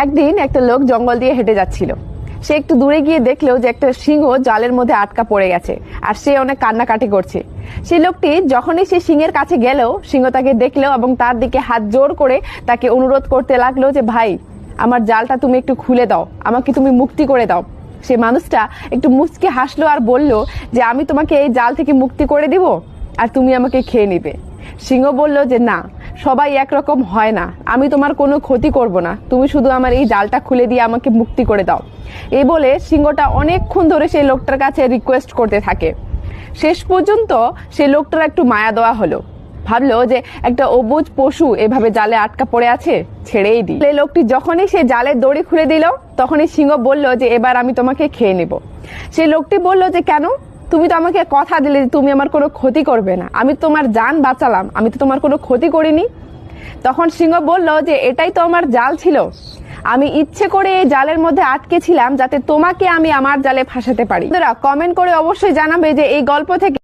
একদিন একটা লোক জঙ্গল দিয়ে হেঁটে যাচ্ছিল। সে একটু দূরে গিয়ে দেখলো যে একটা সিংহ জালের মধ্যে আটকা পড়ে গেছে, আর সে অনেক কান্নাকাটি করছে। সেই লোকটি যখনই সে সিংহের কাছে গেল, সিংহ তাকে দেখলো এবং তার দিকে হাত জোর করে তাকে অনুরোধ করতে লাগলো যে ভাই, আমার জালটা তুমি একটু খুলে দাও, আমাকে তুমি মুক্তি করে দাও। সে মানুষটা একটু মুচকে হাসলো আর বলল যে আমি তোমাকে এই জাল থেকে মুক্তি করে দিব আর তুমি আমাকে খেয়ে নিবে। সিংহ বলল যে না, সবাই একরকম হয় না, আমি তোমার কোনো ক্ষতি করব না, তুমি শুধু আমার এই জালটা খুলে দিয়ে আমাকে মুক্তি করে দাও। এই বলে সিংহটা অনেকক্ষণ ধরে সেই লোকটার কাছে রিকোয়েস্ট করতে থাকে। শেষ পর্যন্ত সেই লোকটার একটু মায়া দেওয়া হলো, ভাবলো যে একটা অবুঝ পশু এভাবে জালে আটকা পড়ে আছে, ছেড়েই দিই। এই লোকটি যখনই সে জালের দড়ি খুলে দিল, তখনই সিংহ বলল যে এবার আমি তোমাকে খেয়ে নেব। সেই লোকটি বলল যে কেন, তুমি তো আমাকে কথা দিলে তুমি আমার কোনো ক্ষতি করবে না, আমি তোমার জান বাঁচালাম, আমি তো তোমার কোনো ক্ষতি করিনি। তখন সিংহ বলল যে এটাই তো আমার জাল ছিল, আমি ইচ্ছে করে এই জালের মধ্যে আটকে ছিলাম যাতে তোমাকে আমি আমার জালে ফাঁসাতে পারি। কমেন্ট করে অবশ্যই জানাবে যে এই গল্প থেকে